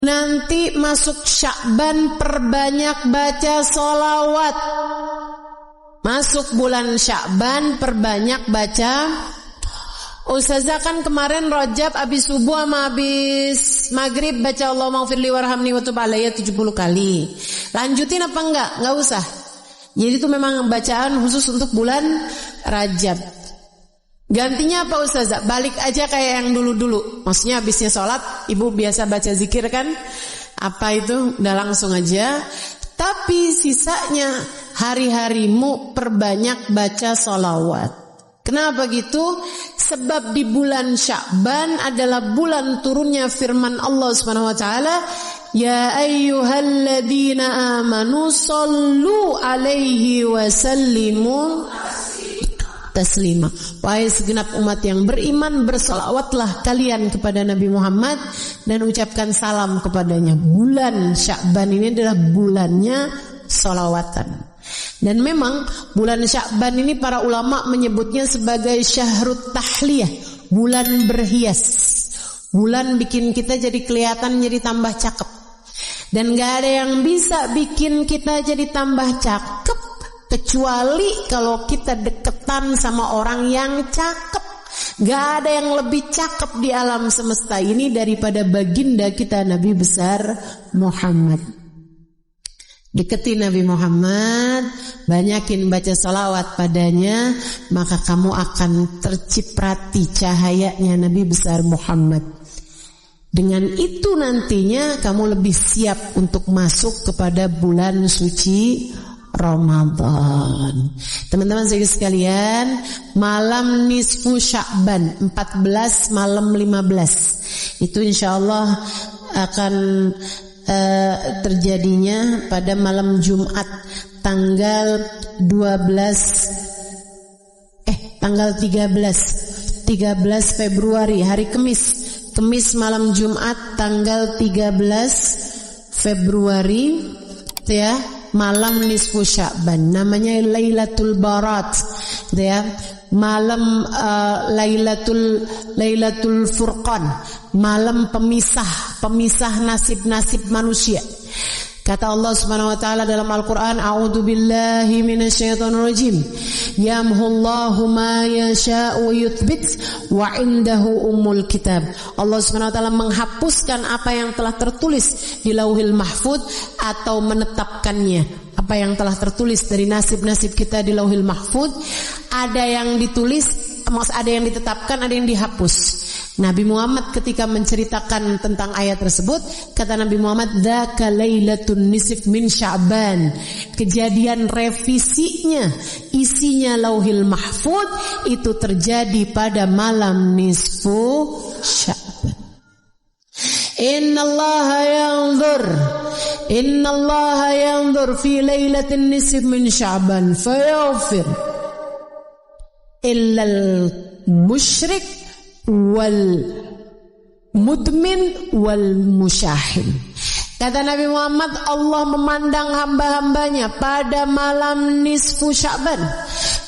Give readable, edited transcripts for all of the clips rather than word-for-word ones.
Nanti masuk Sya'ban perbanyak baca sholawat. Masuk bulan Sya'ban perbanyak baca. Ustazah kan kemarin Rajab abis subuh sama abis maghrib baca Allahumma ghfirli warhamni wa tub alayya 70 kali. Lanjutin apa enggak? Enggak usah. Jadi itu memang bacaan khusus untuk bulan Rajab. Gantinya apa Ustazah? Balik aja kayak yang dulu-dulu. Maksudnya habisnya sholat, ibu biasa baca zikir kan? Apa itu? Udah langsung aja. Tapi sisanya hari-harimu perbanyak baca sholawat. Kenapa gitu? Sebab di bulan Sya'ban adalah bulan turunnya firman Allah Subhanahu wa taala, ya ayyuhalladzina amanu shallu alaihi wa sallimu taslima. Wahai segenap umat yang beriman, bersolawatlah kalian kepada Nabi Muhammad dan ucapkan salam kepadanya. Bulan Sya'ban ini adalah bulannya solawatan. Dan memang bulan Sya'ban ini para ulama menyebutnya sebagai syahrut tahliyah, bulan berhias. Bulan bikin kita jadi kelihatan, jadi tambah cakep. Dan gak ada yang bisa bikin kita jadi tambah cakep kecuali kalau kita deketan sama orang yang cakep. Gak ada yang lebih cakep di alam semesta ini daripada baginda kita Nabi besar Muhammad. Deketi Nabi Muhammad, banyakin baca salawat padanya, maka kamu akan terciprati cahayanya Nabi besar Muhammad. Dengan itu nantinya kamu lebih siap untuk masuk kepada bulan suci Ramadan. Teman-teman sekalian, malam nisfu Sya'ban 14 malam 15 itu insyaallah akan terjadinya pada malam Jumat tanggal 13 Februari, hari Kemis malam Jumat tanggal 13 Februari ya, malam nisfu Sya'ban, namanya Lailatul Barat ya, malam Lailatul Furqan, malam pemisah nasib-nasib manusia. Kata Allah Subhanahu wa taala dalam Al-Qur'an, a'udzu billahi minasyaitonir rajim. Yamhullahu ma yasha'u wa yuthbit wa 'indahu ummul kitab. Allah Subhanahu wa taala menghapuskan apa yang telah tertulis di Lauhil Mahfuz atau menetapkannya. Apa yang telah tertulis dari nasib-nasib kita di Lauhil Mahfuz, ada yang ditulis, ada yang ditetapkan, ada yang dihapus. Nabi Muhammad ketika menceritakan tentang ayat tersebut, kata Nabi Muhammad, dzaka lailatun nisf min Sya'ban. Kejadian revisinya, isinya Lauhil Mahfuz itu terjadi pada malam nisfu Sya'ban. Innallaha yanzur fi lailatin nisf min Sya'ban fayaghfir illal musyrik wal mudmin wal musyahin. Kata Nabi Muhammad, Allah memandang hamba-hambanya pada malam nisfu Sya'ban.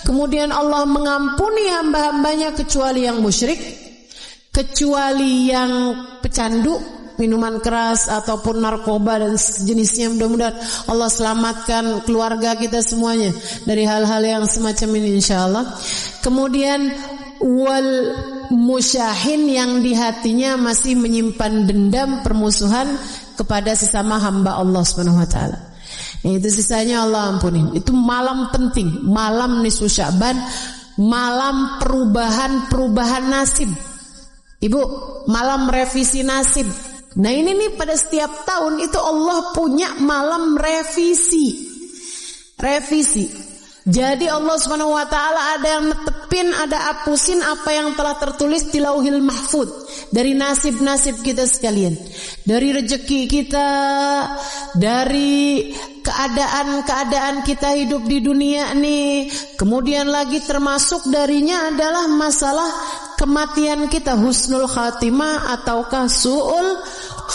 Kemudian Allah mengampuni hamba-hambanya kecuali yang musyrik, kecuali yang pecandu, minuman keras ataupun narkoba dan sejenisnya. Mudah-mudahan Allah selamatkan keluarga kita semuanya dari hal-hal yang semacam ini insyaallah. Kemudian wal musyahin, yang di hatinya masih menyimpan dendam, permusuhan kepada sesama hamba Allah Subhanahu wa taala. Itu sisanya Allah ampunin. Itu malam penting, malam nisfu Sya'ban, malam perubahan nasib. Ibu, malam revisi nasib. Nah ini nih pada setiap tahun itu Allah punya malam revisi. Jadi Allah Subhanahu wa taala ada yang netepin, ada hapusin apa yang telah tertulis di Lauhil Mahfuz dari nasib-nasib kita sekalian. Dari rezeki kita, dari keadaan kita hidup di dunia ini. Kemudian lagi termasuk darinya adalah masalah kematian kita, husnul khatimah ataukah su'ul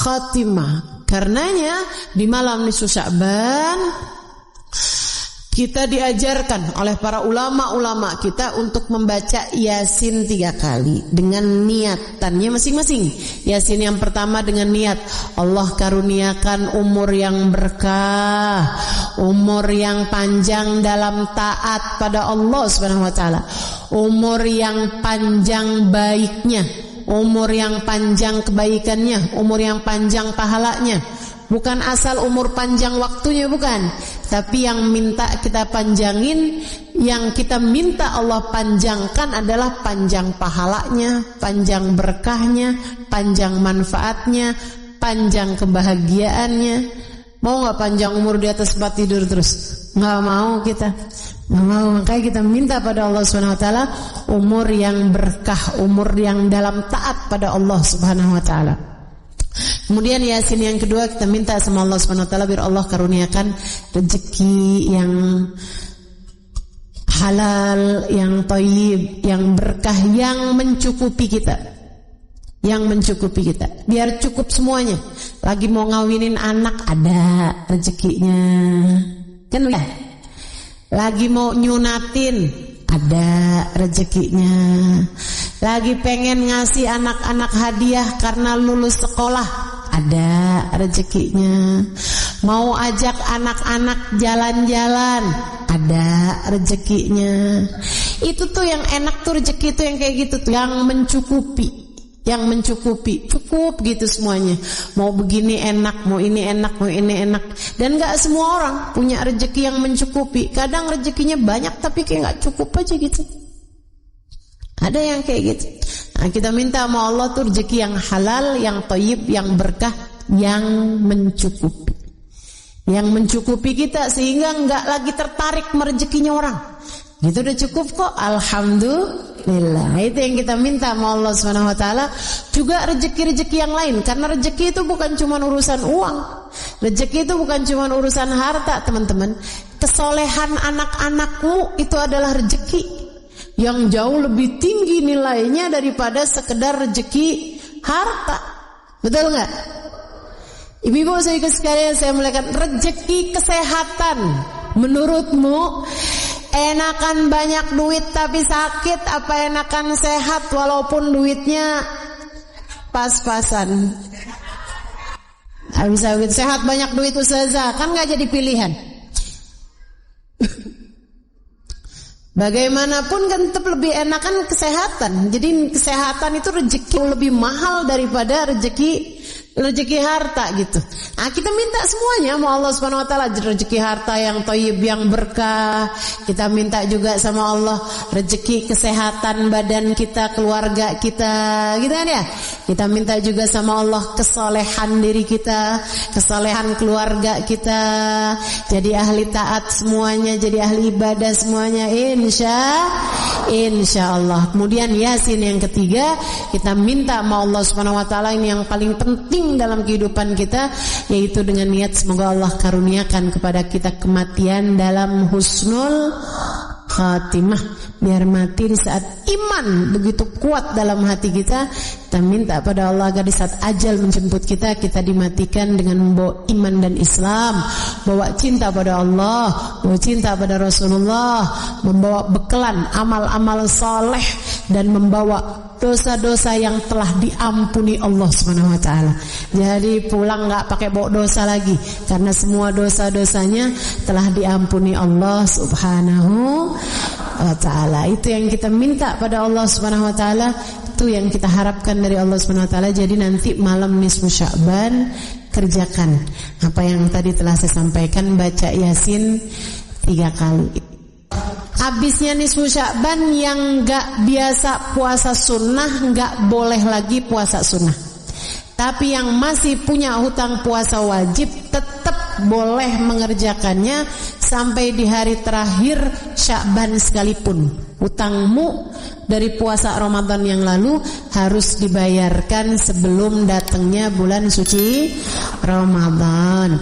khatimah. Karenanya di malam nisfu Sya'ban Kita diajarkan oleh para ulama-ulama kita untuk membaca Yasin 3 kali dengan niatannya masing-masing. Yasin yang pertama dengan niat Allah karuniakan umur yang berkah, umur yang panjang dalam taat pada Allah Subhanahu wa taala, umur yang panjang baiknya, umur yang panjang kebaikannya, umur yang panjang pahalanya. Bukan asal umur panjang waktunya, bukan. Tapi yang minta kita panjangin, yang kita minta Allah panjangkan adalah panjang pahalanya, panjang berkahnya, panjang manfaatnya, panjang kebahagiaannya. Mau gak panjang umur di atas tempat tidur terus? Gak mau kita. Gak mau. Makanya kita minta pada Allah Subhanahu wa taala umur yang berkah, umur yang dalam taat pada Allah Subhanahu wa taala. Kemudian Yasin yang kedua kita minta sama Allah Subhanahu wa taala biar Allah karuniakan rezeki yang halal, yang thayyib, yang berkah, yang mencukupi kita. Yang mencukupi kita. Biar cukup semuanya. Lagi mau ngawinin anak ada rezekinya. Kan ya? Lagi mau nyunatin ada rezekinya. Lagi pengen ngasih anak-anak hadiah karena lulus sekolah, ada rezekinya. Mau ajak anak-anak jalan-jalan, ada rezekinya. Itu tuh yang enak tuh, rezeki tuh yang kayak gitu tuh, yang mencukupi. Yang mencukupi, cukup gitu semuanya. Mau begini enak, mau ini enak, mau ini enak. Dan gak semua orang punya rezeki yang mencukupi. Kadang rezekinya banyak tapi kayak gak cukup aja gitu. Ada yang kayak gitu. Nah, kita minta sama Allah tuh rezeki yang halal, yang thayyib, yang berkah, yang mencukupi. Yang mencukupi kita sehingga gak lagi tertarik merezekinya orang. Gitu udah cukup kok, alhamdulillah. Itu yang kita minta sama Allah Subhanahu wa taala. Juga rezeki-rezeki yang lain, karena rezeki itu bukan cuma urusan uang. Rezeki itu bukan cuma urusan harta, teman-teman. Kesolehan anak-anakmu itu adalah rezeki yang jauh lebih tinggi nilainya daripada sekedar rezeki harta. Betul enggak? Ibu-ibu sekalian, saya melihat rezeki kesehatan. Menurutmu enakan banyak duit tapi sakit, apa enakan sehat walaupun duitnya pas-pasan? Bisa gitu, sehat banyak duit ustazah, kan gak jadi pilihan. Bagaimanapun kan tetap lebih enakan kesehatan. Jadi kesehatan itu rezeki lebih mahal daripada rezeki harta gitu. Nah, kita minta semuanya sama Allah Subhanahu wa taala, rezeki harta yang thayyib, yang berkah. Kita minta juga sama Allah rezeki kesehatan badan kita, keluarga kita, gitu kan ya. Kita minta juga sama Allah kesolehan diri kita, kesolehan keluarga kita, jadi ahli taat semuanya, jadi ahli ibadah semuanya, insya Allah. Kemudian Yasin yang ketiga, kita minta sama Allah Subhanahu wa taala, ini yang paling penting dalam kehidupan kita, yaitu dengan niat semoga Allah karuniakan kepada kita kematian dalam husnul khatimah, biar mati di saat iman begitu kuat dalam hati kita. Kita minta pada Allah agar di saat ajal menjemput kita, kita dimatikan dengan membawa iman dan Islam, bawa cinta pada Allah, bawa cinta pada Rasulullah, membawa bekalan amal-amal saleh, dan membawa dosa-dosa yang telah diampuni Allah Subhanahu wa taala. Jadi pulang enggak pakai bawa dosa lagi, karena semua dosa-dosanya telah diampuni Allah Subhanahu wa taala. Itu yang kita minta pada Allah Subhanahu wa taala, itu yang kita harapkan dari Allah Subhanahu wa taala. Jadi nanti malam nisfu Sya'ban kerjakan apa yang tadi telah saya sampaikan, baca Yasin 3 kali. Habisnya nisfu Sya'ban yang gak biasa puasa sunnah gak boleh lagi puasa sunnah. Tapi yang masih punya hutang puasa wajib tetap boleh mengerjakannya sampai di hari terakhir Sya'ban sekalipun. Hutangmu dari puasa Ramadan yang lalu harus dibayarkan sebelum datangnya bulan suci Ramadan.